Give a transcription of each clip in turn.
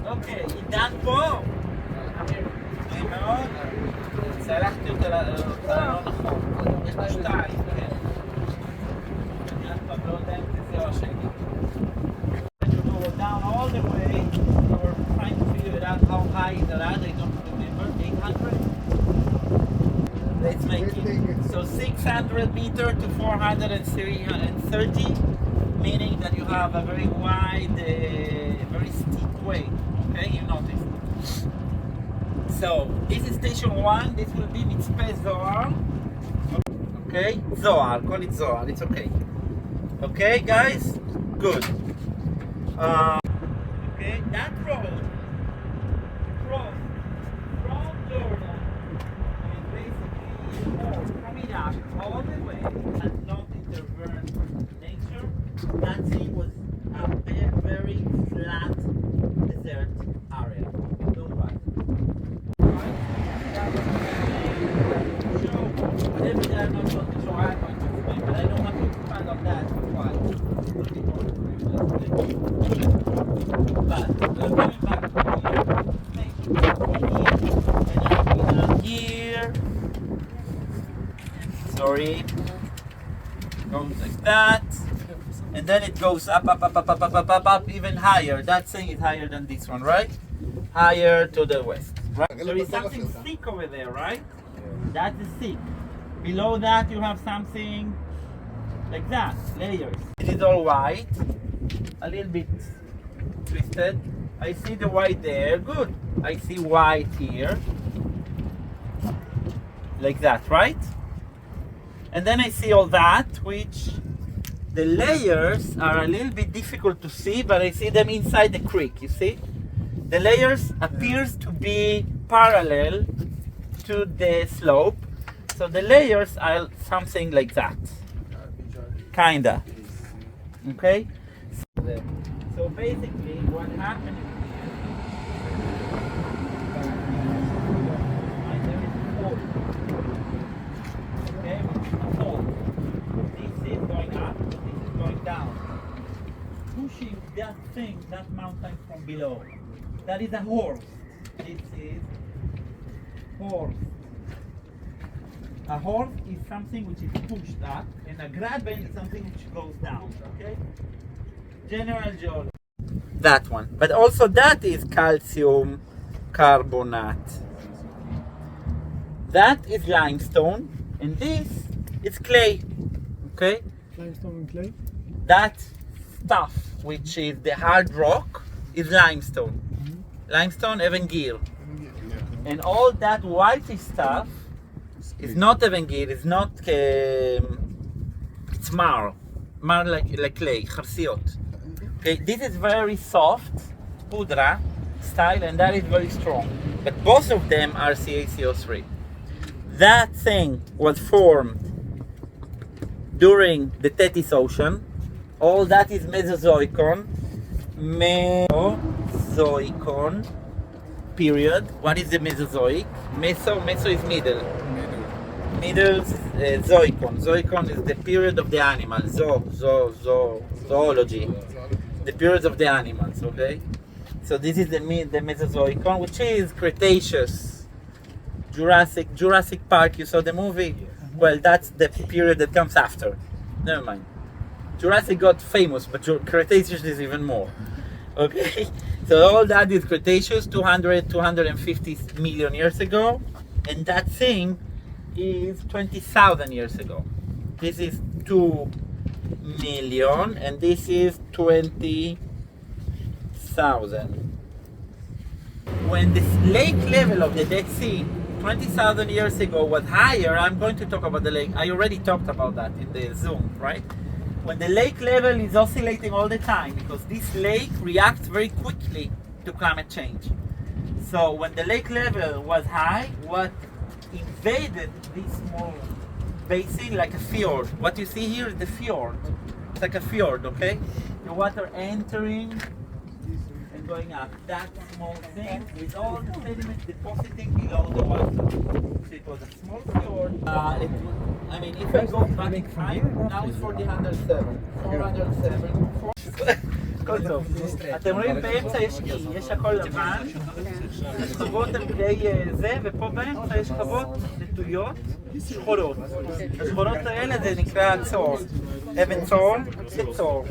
אוקיי, עידן פה? נעים מאוד. צלחתי אותה לא נכון. יש לה שתיים, כן. אני אף פעם לא יודע אם זה או השני. To go down all the way, we're trying to figure out how high is the ladder. I don't remember, 800? Let's make it. So 600 meters to 430, meaning that you have a very wide, very steep way. Okay, you notice. So this is station 1. This will be Mitzpe Zohar. Okay, Zohar. Call it Zohar. It's okay. Okay, guys. Good. Okay, that road from Jordan and basically from Iraq all the way and not interfere nature. That thing was a very flat desert area. No water. Right? So whatever they are not going to show, I'm going to explain, but I don't have to expand on that. Why? But going back to here. Sorry. Goes like that. And then it goes up, even higher. That thing is higher than this one, right? Higher to the west. Right? There is something thick over there, right? That is thick. Below that you have something like that, layers. It is all white, a little bit twisted. I see the white there, good. I see white here, like that, right? And then I see all that, which the layers are a little bit difficult to see, but I see them inside the creek, you see? The layers appears to be parallel to the slope, so the layers are something like that. Kinda. Okay? So basically what happened is there is a fault. Okay? A fault. This is going up, this is going down. Pushing that thing, that mountain from below. That is a horse. This is horse. A horse is something which is pushed up, and a graben is something which goes down, okay? General geology. That one. But also that is calcium carbonate. That is limestone, and this is clay, okay? Limestone and clay? That stuff, which is the hard rock, is limestone. Limestone, Evangir. And all that whitey stuff is not Evangir, it's not, it's mar like clay, חרסיות. Okay, this is very soft, pudra style, and that is very strong. But both of them are CaCO3. That thing was formed during the Tethys Ocean. All that is Mesozoicon. Mesozoicon period. What is the Mesozoic? Meso is middle. Middle Zoicon. Zoicon is the period of the animal. Zoology. The periods of the animals, okay? So this is the Mesozoicon, which is Cretaceous. Jurassic Park, you saw the movie? Well, that's the period that comes after. Never mind. Jurassic got famous, but Cretaceous is even more. Okay? So all that is Cretaceous, 250 million years ago. And that thing is 20,000 years ago. This is 2 million, and this is 20,000. When the lake level of the Dead Sea 20,000 years ago was higher, I'm going to talk about the lake. I already talked about that in the Zoom, right? When the lake level is oscillating all the time, because this lake reacts very quickly to climate change. So when the lake level was high, what invaded this small basin like a fjord. What you see here is the fjord. It's like a fjord, okay? The water entering and going up. That small thing with all the sediment depositing below the water. So it was a small fjord. If I go back in time, now it's 407. הכל טוב. אתם רואים באמצע יש הכל לבן, השכבות הן די זה, ופה באמצע יש שכבות נטויות שחורות. השחורות האלה זה נקרא צור. אבן צור זה צור.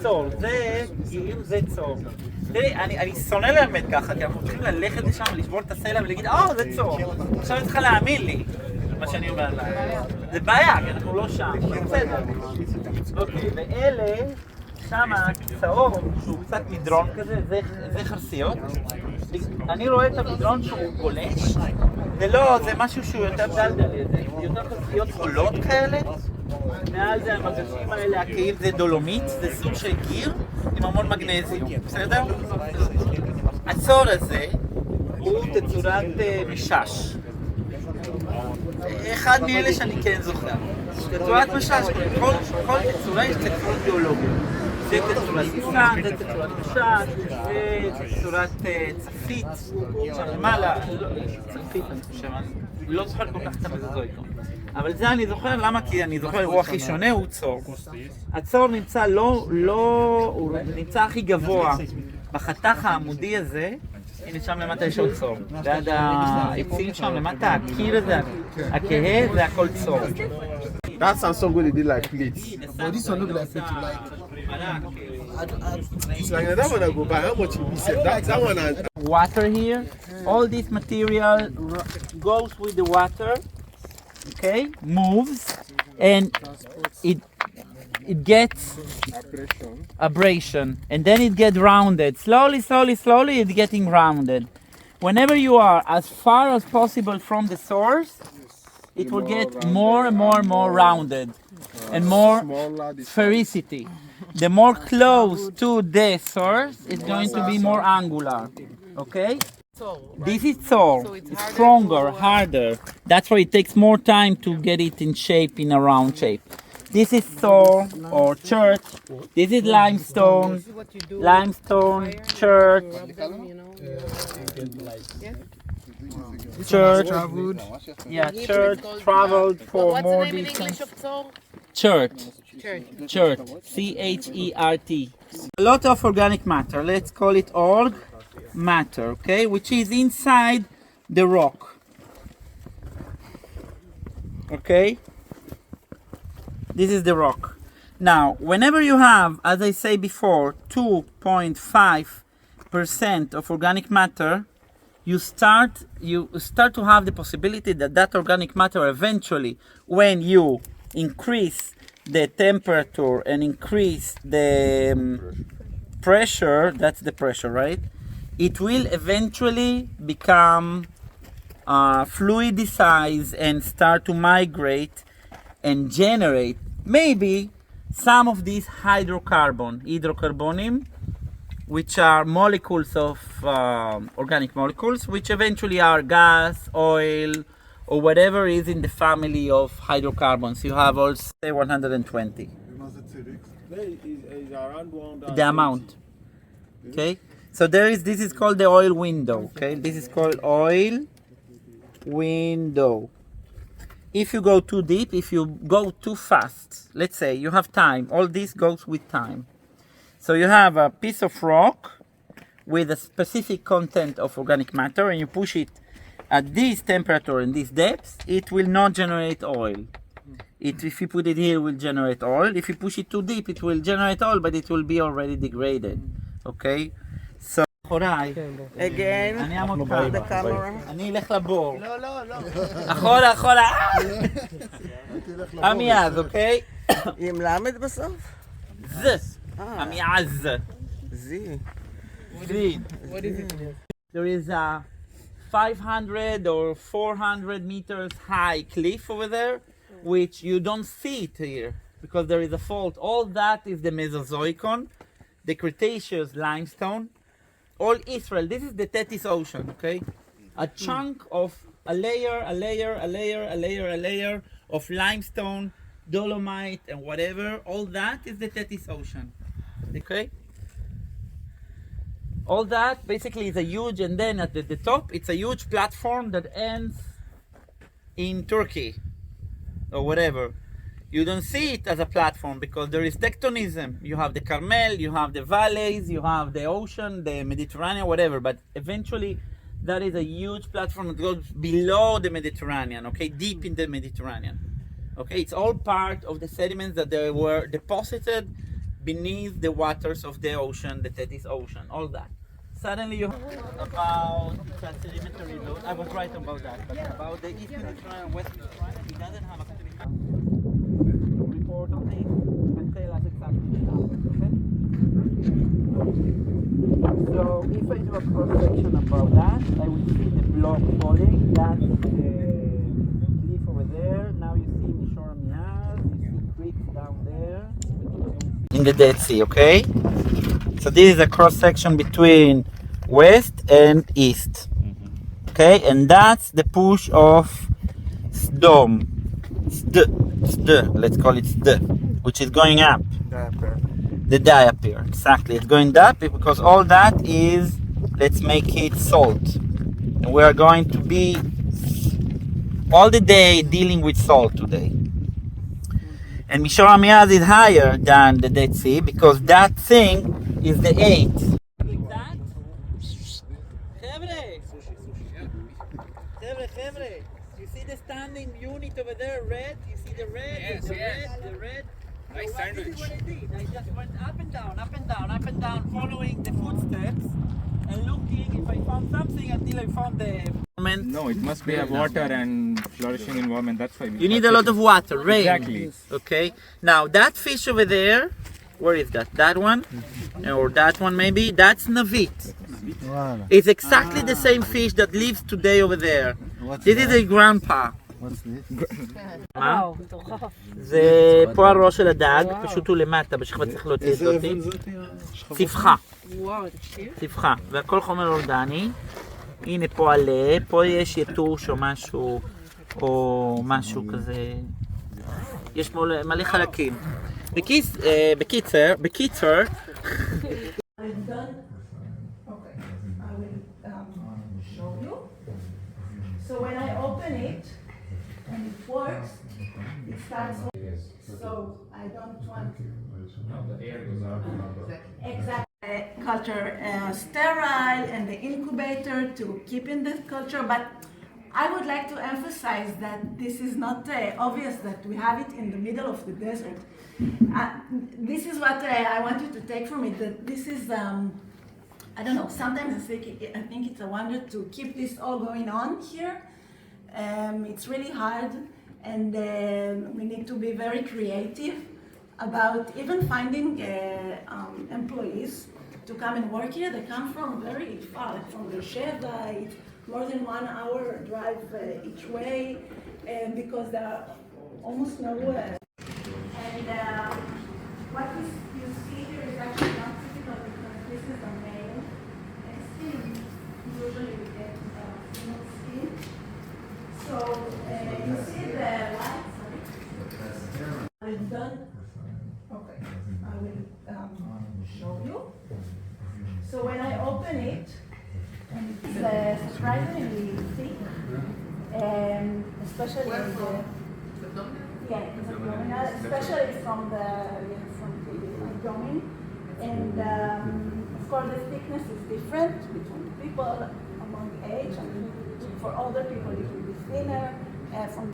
צור, זה גיר, זה צור. תראי, אני שונא ללמד ככה, כי אנחנו צריכים ללכת לשם, לשבור את הסלע ולהגיד, זה צור. עכשיו אני צריכה להאמין לי, מה שאני אומר לה. זה בעיה, כי אנחנו לא שם, בסדר. אוקיי, ואלה, שם הצהוב, שהוא קצת מדרון כזה, זה חרסיות. אני רואה את המדרון שהוא גולש, זה משהו שהוא יותר דלדלי, זה יותר חרסיות חולות כאלה. מעל זה המגשים האלה, הקיים זה דולומית, זה סוג של גיר עם המון מגנזיום, בסדר? הצור הזה הוא תצורת משש. אחד מאלה שאני כן זוכר. תצורת משש, כל תצורה יש תצורת גיאולוגית. זה תצורת ניסן, זה תצורת משש, זה תצורת צפית, שם למעלה, צפית אני חושב, אני לא זוכר כל כך את המזוזויקון. אבל זה אני זוכר, למה? כי אני זוכר, הוא הכי שונה, הוא צור. הצור נמצא הוא נמצא הכי גבוה בחתך העמודי הזה, הנה שם למטה יש עוד צור. ועד העצים שם למטה, הקיר הזה, הכהה, זה הכל צור. That sounds so good, they did like plates. But this one look like plate you like. It's like that one I go buy. How much you be said? That one I... Water here, all this material goes with the water, okay, moves, and it gets abrasion, and then it gets rounded. Slowly, it's getting rounded. Whenever you are as far as possible from the source, it will get more and more rounded and more sphericity. The more close to the source, it's going to be more angular. Okay? This is Thor. It's stronger, harder. That's why it takes more time to get it in shape, in a round shape. This is Thor or chert. This is limestone. Limestone, chert. Church, church traveled for more distance. Church, C-H-E-R-T. A lot of organic matter. Let's call it org matter, okay, which is inside the rock. Okay, this is the rock. Now, whenever you have, as I say before, 2.5% of organic matter, you start to have the possibility that organic matter eventually, when you increase the temperature and increase the pressure, that's the pressure, right? It will eventually become fluidicize and start to migrate and generate maybe some of these hydrocarbonim, which are molecules of organic molecules, which eventually are gas, oil, or whatever is in the family of hydrocarbons. You have also 120. The amount. Okay? So this is called the oil window. Okay? This is called oil window. If you go too deep, if you go too fast, let's say you have time, all this goes with time. So you have a piece of rock with a specific content of organic matter, and you push it at this temperature and this depth, it will not generate oil. If you put it here, it will generate oil. If you push it too deep, it will generate oil, but it will be already degraded. Okay? So, Again, the camera. אני אלך לבור. אחורה. עמיאז, אוקיי? עם למד בסוף? עמיאז. Z. What is it? There is a 500 or 400 meters high cliff over there, which you don't see it here because there is a fault. All that is the Mesozoicon, the Cretaceous limestone. All Israel, this is the Tethys Ocean, okay? A chunk of a layer of limestone, dolomite, and whatever. All that is the Tethys Ocean, okay? All that basically is a huge, and then at the top, it's a huge platform that ends in Turkey or whatever. You don't see it as a platform because there is tectonism. You have the Carmel, you have the valleys, you have the ocean, the Mediterranean, whatever. But eventually, that is a huge platform that goes below the Mediterranean, okay, deep in the Mediterranean. Okay, it's all part of the sediments that they were deposited beneath the waters of the ocean, the Tethys Ocean, all that. Suddenly you about sedimentary load. I was right about that, but about the East Mediterranean and West Mediterranean, it doesn't have a report on this and tell us exactly what happened, okay? So if I do a cross section about that, I will see the block falling. That's the cliff over there. Now you see Mishora Miaz, you see creeks down there. In the Dead Sea, okay? So this is a cross section between west and east. Okay, and that's the push of Sdom. Let's call it Sd, which is going up. The diaper, exactly. It's going up because all that is, let's make it salt. And we are going to be all the day dealing with salt today. And Mishora Miaz is higher than the Dead Sea because that thing is the 8. You see the standing unit over there, red? You see the red? Yes, the red? Nice sandwich. This is what I did. I just went up and down, following the footsteps and looking if I found something until I found the... No, it must be a water and flourishing environment. That's why you need a lot of water, rain. Exactly. Okay. Now that fish over there, where is that? That one? Or that one maybe? That's Navit. It's exactly the same fish that lives today over there. This is a grandpa. זה פה הראש של הדג, פשוט הוא למטה, בשכבה צריך להוציא את זאתי. צפחה. צפחה. והכל חומר אורגני. הנה פה עלה, פה יש יתוש או משהו, או משהו כזה. יש מלא חלקים. בקיצר, So when I open it and it works, it starts. So I don't want the air goes out. Exactly. Culture sterile and the incubator to keep in the culture, but I would like to emphasize that this is not obvious that we have it in the middle of the desert. This is what I want you to take from it. That this is. I don't know, sometimes I think it's a wonder to keep this all going on here. It's really hard and we need to be very creative about even finding employees to come and work here. They come from very far, like from Beersheba, it's more than 1 hour drive each way because there are almost nowhere. And what you see here is actually not typical because this is a male. Usually we get female skin. So you see the light, sorry. I'm done. Okay, I will show you. So when I open it, and it's surprisingly thick, especially especially from the abdomen, and of course the thickness is different between people among age, and for older people it will be thinner. From